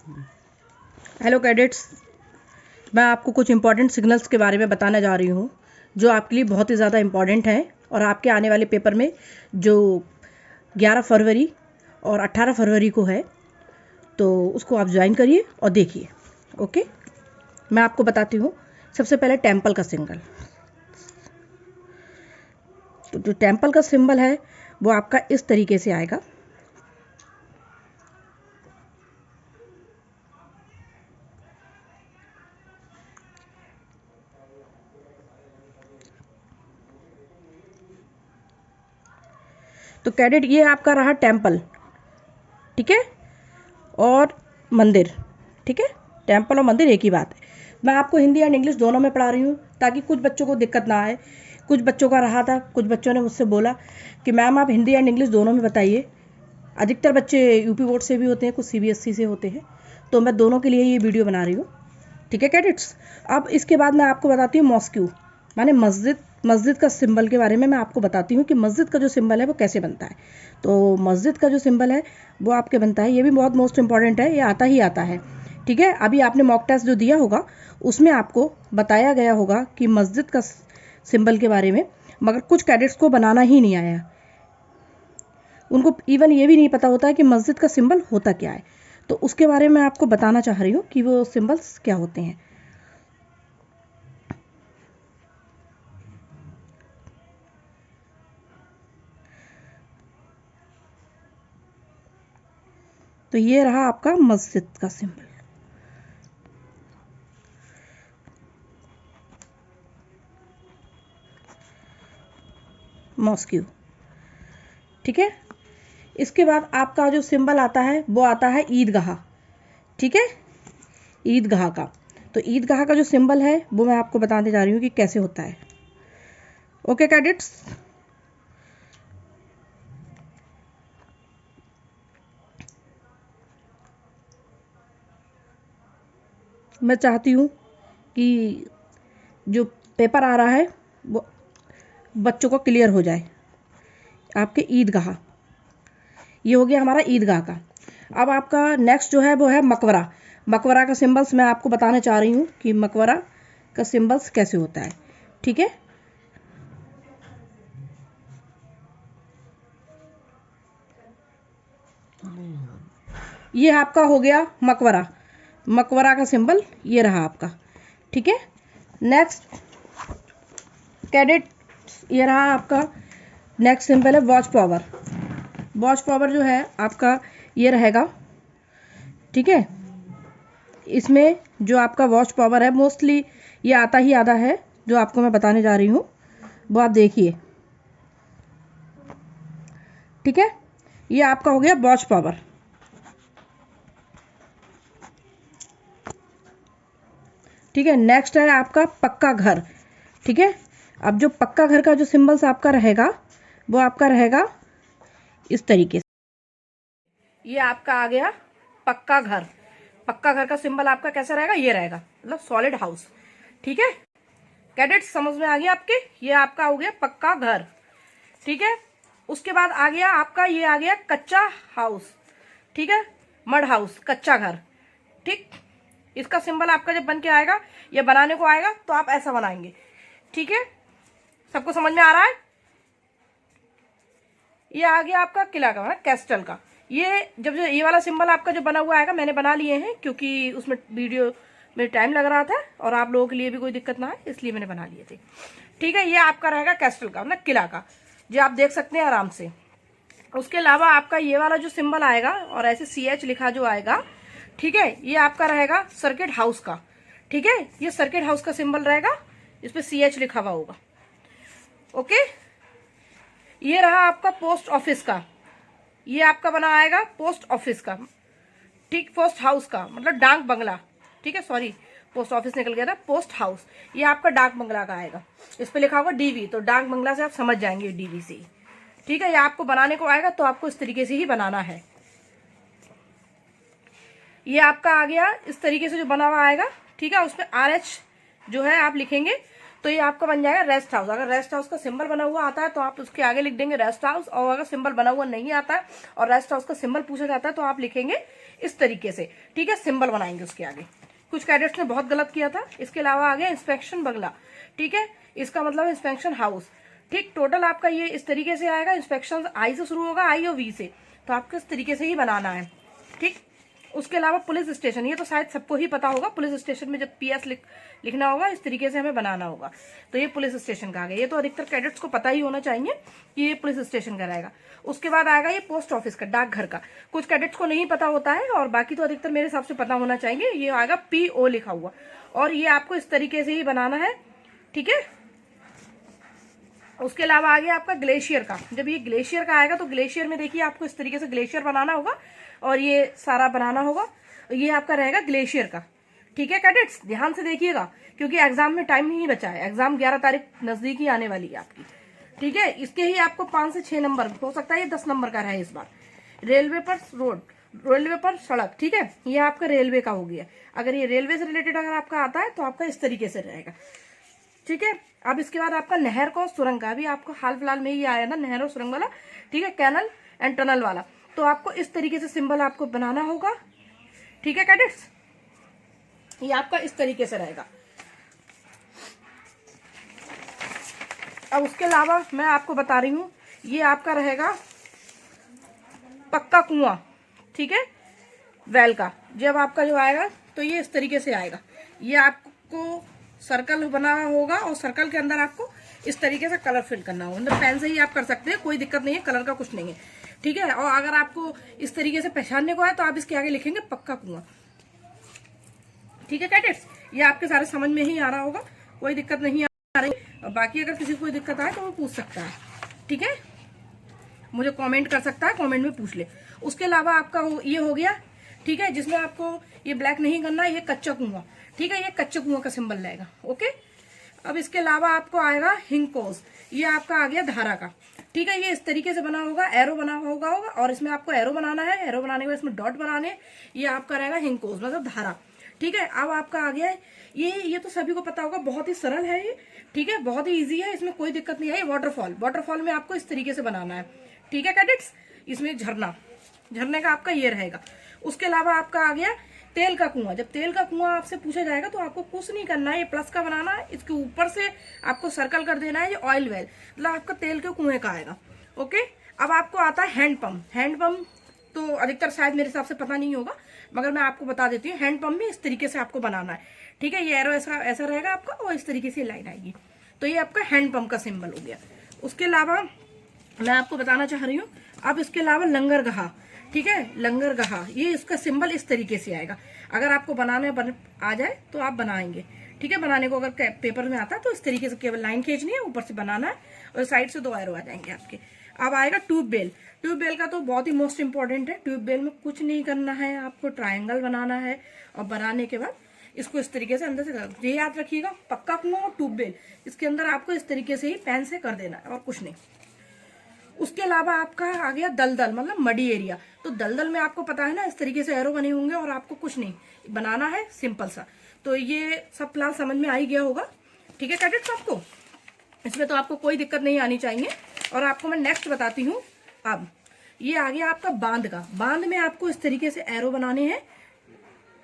Hello cadets, मैं आपको कुछ इंपॉर्टेंट सिग्नल्स के बारे में बताने जा रही हूँ जो आपके लिए बहुत ही ज़्यादा इंपॉर्टेंट हैं और आपके आने वाले पेपर में जो 11 फरवरी और 18 फरवरी को है तो उसको आप ज्वाइन करिए और देखिए। ओके, मैं आपको बताती हूँ। सबसे पहले टेम्पल का सिंबल, तो जो टेम्पल का सिंबल है वो आपका इस तरीके से आएगा। तो कैडेट, ये आपका रहा टेम्पल, ठीक है, और मंदिर, ठीक है। टेम्पल और मंदिर एक ही बात है। मैं आपको हिंदी एंड इंग्लिश दोनों में पढ़ा रही हूँ ताकि कुछ बच्चों को दिक्कत ना आए। कुछ बच्चों का रहा था, कुछ बच्चों ने मुझसे बोला कि मैम आप हिंदी एंड इंग्लिश दोनों में बताइए। अधिकतर बच्चे यूपी बोर्ड से भी होते हैं, कुछ सीबीएसई से होते हैं, तो मैं दोनों के लिए ये वीडियो बना रही हूँ, ठीक है कैडेट्स। अब इसके बाद मैं आपको बताती हूँ मॉस्क्यू, माने मस्जिद। मस्जिद का सिंबल के बारे में मैं आपको बताती हूँ कि मस्जिद का जो सिंबल है वो कैसे बनता है। तो मस्जिद का जो सिंबल है वो आपके बनता है, ये भी बहुत मोस्ट इंपॉर्टेंट है, ये आता ही आता है, ठीक है। अभी आपने मॉक टेस्ट जो दिया होगा उसमें आपको बताया गया होगा कि मस्जिद का सिंबल के बारे में, मगर कुछ कैडेट्स को बनाना ही नहीं आया। उनको इवन ये भी नहीं पता होता है कि मस्जिद का सिंबल होता क्या है। तो उसके बारे में आपको बताना चाह रही हूँ कि वो सिंबल्स क्या होते हैं। तो ये रहा आपका मस्जिद का सिंबल, मॉस्क्यू, ठीक है। इसके बाद आपका जो सिंबल आता है वो आता है ईदगाह, ठीक है, ईदगाह का। तो ईदगाह का जो सिंबल है वो मैं आपको बताने जा रही हूँ कि कैसे होता है। ओके कैडेट्स, मैं चाहती हूँ कि जो पेपर आ रहा है वो बच्चों को क्लियर हो जाए। आपके ईदगाह, ये हो गया हमारा ईदगाह का। अब आपका नेक्स्ट जो है वो है मकबरा। मकबरा का सिंबल्स मैं आपको बताने चाह रही हूँ कि मकबरा का सिंबल्स कैसे होता है, ठीक है। ये आपका हो गया मकबरा। मकबरा का सिंबल ये रहा आपका, ठीक है। नेक्स्ट कैडेट, ये रहा आपका नेक्स्ट सिंबल है वॉच पावर। वॉच पावर जो है आपका ये रहेगा, ठीक है। इसमें जो आपका वॉच पावर है मोस्टली ये आता ही आता है, जो आपको मैं बताने जा रही हूँ वो आप देखिए, ठीक है। ये आपका हो गया वॉच पावर, ठीक है। नेक्स्ट है आपका पक्का घर, ठीक है। अब जो पक्का घर का जो सिंबल्स आपका रहेगा वो आपका रहेगा इस तरीके से। ये आपका आ गया पक्का घर। पक्का घर का सिंबल आपका कैसा रहेगा, ये रहेगा, मतलब सॉलिड हाउस, ठीक है। कैडेट्स समझ में आ गया आपके, ये आपका हो गया पक्का घर, ठीक है। उसके बाद आ गया आपका, ये आ गया कच्चा हाउस, ठीक है, मड हाउस, कच्चा घर, ठीक। इसका सिंबल आपका जब बन के आएगा, ये बनाने को आएगा तो आप ऐसा बनाएंगे, ठीक है। सबको समझ में आ रहा है। ये आ गया आपका किला का, कैस्टल का। ये जब जो ये वाला सिंबल आपका जो बना हुआ आएगा, मैंने बना लिए हैं क्योंकि उसमें वीडियो में टाइम लग रहा था और आप लोगों के लिए भी कोई दिक्कत ना है, इसलिए मैंने बना लिए थे, ठीक है। ये आपका रहेगा कैस्टल का, मतलब किला का, जो आप देख सकते हैं आराम से। उसके अलावा आपका ये वाला जो सिंबल आएगा और ऐसे CH लिखा जो आएगा, ठीक है, ये आपका रहेगा सर्किट हाउस का, ठीक है। ये सर्किट हाउस का सिंबल रहेगा, इस पे CH लिखा हुआ होगा, ओके। ये रहा आपका पोस्ट ऑफिस का, ये आपका बना आएगा पोस्ट ऑफिस का, ठीक, पोस्ट हाउस का मतलब डाक बंगला, ठीक है, सॉरी पोस्ट ऑफिस निकल गया था, पोस्ट हाउस। ये आपका डाक बंगला का आएगा, इस पे लिखा होगा DV, तो डाक बंगला से आप समझ जाएंगे DV से, ठीक है। ये आपको बनाने को आएगा तो आपको इस तरीके से ही बनाना है। ये आपका आ गया इस तरीके से जो बना हुआ आएगा, ठीक है। उसमें RH जो है आप लिखेंगे तो ये आपका बन जाएगा रेस्ट हाउस। अगर रेस्ट हाउस का सिंबल बना हुआ आता है तो आप उसके आगे लिख देंगे रेस्ट हाउस, और अगर सिंबल बना हुआ नहीं आता है और रेस्ट हाउस का सिंबल पूछा जाता है तो आप लिखेंगे इस तरीके से, ठीक है, सिंबल बनाएंगे उसके आगे। कुछ कैडेट्स ने बहुत गलत किया था। इसके अलावा आ गया इंस्पेक्शन बंगला, ठीक है, इसका मतलब इंस्पेक्शन हाउस, ठीक। टोटल आपका ये इस तरीके से आएगा। इंस्पेक्शन आई से शुरू होगा, आई और वी से, तो आपको इस तरीके से ही बनाना है, ठीक। उसके अलावा पुलिस स्टेशन, ये तो शायद सबको ही पता होगा। पुलिस स्टेशन में जब PS लिखना होगा इस तरीके से हमें बनाना होगा। तो ये पुलिस स्टेशन का आ गया। ये तो अधिकतर कैडेट्स को पता ही होना चाहिए कि ये पुलिस स्टेशन का रहेगा। उसके बाद आएगा ये पोस्ट ऑफिस का, डाकघर का। कुछ कैडेट्स को नहीं पता होता है और बाकी तो अधिकतर मेरे हिसाब से पता होना चाहिए। ये आएगा PO लिखा हुआ, और ये आपको इस तरीके से ही बनाना है, ठीक है। उसके अलावा आ गया आपका ग्लेशियर का। जब ये ग्लेशियर का आएगा तो ग्लेशियर में देखिए आपको इस तरीके से ग्लेशियर बनाना होगा और ये सारा बनाना होगा। ये आपका रहेगा ग्लेशियर का, ठीक है कैडेट्स, ध्यान से देखिएगा क्योंकि एग्जाम में टाइम नहीं बचा है। एग्जाम 11 तारीख नजदीक ही आने वाली है आपकी, ठीक है। इसके ही आपको 5 से 6 नंबर, हो सकता है ये 10 नंबर का रहे इस बार। रेलवे पर रोड, रेलवे पर सड़क, ठीक है, ये आपका रेलवे का हो गया। अगर ये रेलवे से रिलेटेड अगर आपका आता है तो आपका इस तरीके से रहेगा, ठीक है। अब इसके बाद आपका नहर को सुरंग का, अभी आपको हाल फिलहाल में ही आया ना नहर और सुरंग वाला, ठीक है, कैनल एंड टनल वाला। तो आपको इस तरीके से सिंबल आपको बनाना होगा, ठीक है कैडेट्स। ये आपका इस तरीके से रहेगा। अब उसके अलावा मैं आपको बता रही हूं, ये आपका रहेगा पक्का कुआं, ठीक है, वेल का। जब आपका जो आएगा तो ये इस तरीके से आएगा। ये आपको सर्कल बना होगा और सर्कल के अंदर आपको इस तरीके से कलर फिल करना होगा। मतलब पेन से ही आप कर सकते हैं, कोई दिक्कत नहीं है, कलर का कुछ नहीं है, ठीक है। और अगर आपको इस तरीके से पहचानने को है तो आप इसके आगे लिखेंगे पक्का कुआं, ठीक है कैडेट्स। ये आपके सारे समझ में ही आ रहा होगा, कोई दिक्कत नहीं आ रही। और बाकी अगर किसी को कोई दिक्कत आए तो वो पूछ सकता है, ठीक है, मुझे कमेंट कर सकता है, कमेंट में पूछ ले। उसके अलावा आपका ये हो गया, ठीक है, जिसमें आपको ये ब्लैक नहीं करना, ये कच्चा कुआं, ठीक है, ये कच्चे कुआं का सिंबल रहेगा, ओके। अब इसके अलावा आपको आएगा हिंकोस, ये आपका आ गया धारा का, ठीक है। ये इस तरीके से बना होगा, एरो बना होगा और इसमें आपको एरो बनाना है। एरो बनाने के बाद इसमें डॉट बनाने, ये आपका रहेगा हिंकोस मतलब धारा, ठीक है। अब आपका आ गया ये तो सभी को पता होगा, बहुत ही सरल है ये, ठीक है, बहुत ही इजी है, इसमें कोई दिक्कत नहीं है। वाटरफॉल, वाटरफॉल में आपको इस तरीके से बनाना है, ठीक है कैडेट्स। इसमें झरना, झरने का आपका ये रहेगा। उसके अलावा आपका आ गया तेल का कुआं। जब तेल का कुआं आपसे पूछा जाएगा तो आपको कुछ नहीं करना है, ये प्लस का बनाना है, इसके ऊपर से आपको सर्कल कर देना है, ये ऑयल वेल मतलब आपका तेल के कुएं का आएगा, ओके। अब आपको आता है हैंड पंप। हैंड पंप तो अधिकतर शायद मेरे हिसाब से पता नहीं होगा, मगर मैं आपको बता देती हूँ। हैंड पंप में इस तरीके से आपको बनाना है, ठीक है। ये एरो ऐसा रहेगा आपका और इस तरीके से लाइन आएगी, तो ये आपका हैंड पंप का सिंबल हो गया। उसके अलावा मैं आपको बताना चाह रही हूँ, अब इसके अलावा लंगरगाह, ठीक है, लंगरगाह, ये इसका सिंबल इस तरीके से आएगा। अगर आपको बनाने आ जाए तो आप बनाएंगे, ठीक है। बनाने को अगर पेपर में आता है तो इस तरीके से केवल लाइन खींचनी है, ऊपर से बनाना है और साइड से 2 एरो आ जाएंगे आपके। अब आएगा ट्यूबवेल। ट्यूबवेल का तो बहुत ही मोस्ट इंपॉर्टेंट है। ट्यूबवेल में कुछ नहीं करना है, आपको ट्रायंगल बनाना है और बनाने के बाद इसको इस तरीके से अंदर से, ये याद रखिएगा, पक्का कुआं और ट्यूबवेल, इसके अंदर आपको इस तरीके से ही पेन से कर देना है और कुछ नहीं। उसके अलावा आपका आ गया दलदल मतलब मडी एरिया। तो दलदल में आपको पता है ना, इस तरीके से एरो बने होंगे और आपको कुछ नहीं बनाना है, सिंपल सा। तो ये सब फिलहाल समझ में आ ही गया होगा, ठीक है कैडेट्स। आपको इसमें तो आपको कोई दिक्कत नहीं आनी चाहिए। और आपको मैं नेक्स्ट बताती हूँ। अब ये आ गया आपका बांध का। बांध में आपको इस तरीके से एरो बनाने हैं,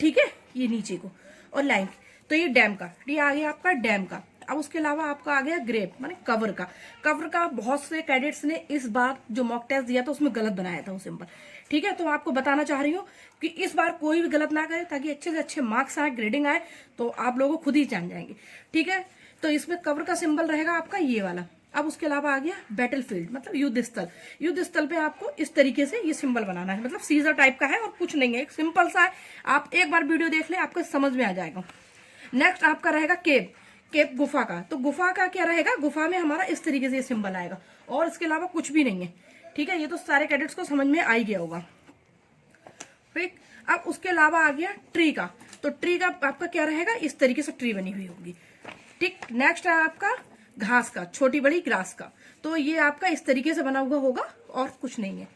ठीक है, ये नीचे को और लाइन। तो ये डैम का, ये आ गया आपका डैम का। अब उसके अलावा आपका आ गया ग्रेप माने कवर का। कवर का बहुत से कैडेट्स ने इस बार जो मॉक टेस्ट दिया था उसमें गलत बनाया था वो सिंबल, ठीक है। तो आपको बताना चाह रही हूँ कि इस बार कोई भी गलत ना करे, ताकि अच्छे से अच्छे मार्क्स आए, ग्रेडिंग आए, तो आप लोगों खुद ही जान जाएंगे, ठीक है। तो इसमें कवर का सिंबल रहेगा आपका ये वाला। अब उसके अलावा आ गया बैटल फील्ड मतलब युद्ध स्थल। युद्ध स्थल पे आपको इस तरीके से ये सिंबल बनाना है, मतलब सीजर टाइप का है और कुछ नहीं है, एक सिंपल सा है। आप एक बार वीडियो देख ले, आपको समझ में आ जाएगा। नेक्स्ट आपका रहेगा केव। केव गुफा का। तो गुफा का क्या रहेगा, गुफा में हमारा इस तरीके से ये सिंबल आएगा और इसके अलावा कुछ भी नहीं है, ठीक है। ये तो सारे कैडेट्स को समझ में आ ही गया होगा, ठीक। अब उसके अलावा आ गया ट्री का। तो ट्री का आपका क्या रहेगा, इस तरीके से ट्री बनी हुई होगी, ठीक। नेक्स्ट है आपका घास का, छोटी बड़ी ग्रास का। तो ये आपका इस तरीके से बना हुआ होगा और कुछ नहीं है,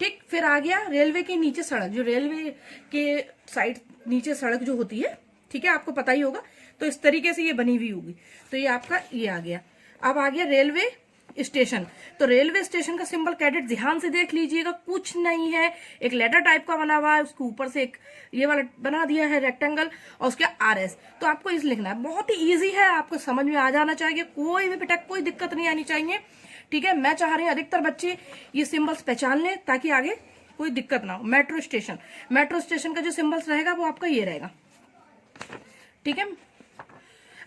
ठीक। फिर आ गया रेलवे के नीचे सड़क, जो रेलवे के साइड नीचे सड़क जो होती है, ठीक है, आपको पता ही होगा। तो इस तरीके से ये बनी हुई होगी। तो ये आपका ये आ गया। अब आ गया रेलवे स्टेशन। तो रेलवे स्टेशन का सिंबल कैडेट ध्यान से देख लीजिएगा, कुछ नहीं है, एक लेटर टाइप का बना हुआ है, उसके ऊपर से एक ये वाला बना दिया है रेक्टेंगल, और उसके RS। तो आपको इस लिखना है, बहुत ही इजी है, आपको समझ में आ जाना चाहिए, कोई भी बेटा कोई दिक्कत नहीं आनी चाहिए। ठीक है, मैं चाह रही हूँ अधिकतर बच्चे ये सिंबल्स पहचान लें ताकि आगे कोई दिक्कत ना हो। मेट्रो स्टेशन का जो सिंबल्स रहेगा वो आपका ये रहेगा। ठीक है,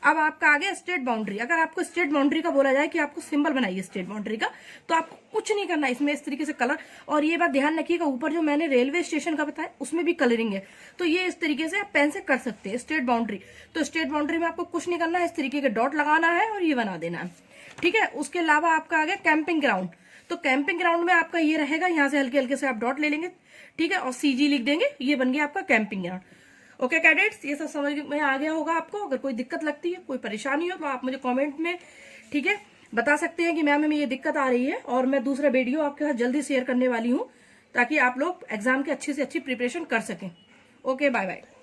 अब आपका आ गया स्टेट बाउंड्री। अगर आपको स्टेट बाउंड्री का बोला जाए कि आपको सिंबल बनाइए स्टेट बाउंड्री का, तो आपको कुछ नहीं करना है इसमें, इस तरीके से कलर। और ये बात ध्यान रखिएगा, ऊपर जो मैंने रेलवे स्टेशन का बताया उसमें भी कलरिंग है, तो ये इस तरीके से आप पेन से कर सकते हैं स्टेट बाउंड्री। तो स्टेट बाउंड्री में आपको कुछ नहीं करना है, इस तरीके के डॉट लगाना है और ये बना देना है। ठीक है, उसके अलावा आपका आ गया कैंपिंग ग्राउंड। तो कैंपिंग ग्राउंड में आपका ये रहेगा, यहाँ से हल्के हल्के से आप डॉट ले लेंगे, ठीक है, और CG लिख देंगे, ये बन गया आपका कैंपिंग ग्राउंड। ओके कैडेट्स, ये सब समझ में आ गया होगा आपको। अगर कोई दिक्कत लगती है, कोई परेशानी हो, तो आप मुझे कमेंट में, ठीक है, बता सकते हैं कि मैम हमें ये दिक्कत आ रही है, और मैं दूसरा वीडियो आपके साथ जल्दी शेयर करने वाली हूँ ताकि आप लोग एग्जाम की अच्छी से अच्छी प्रिपरेशन कर सकें। Okay, bye bye.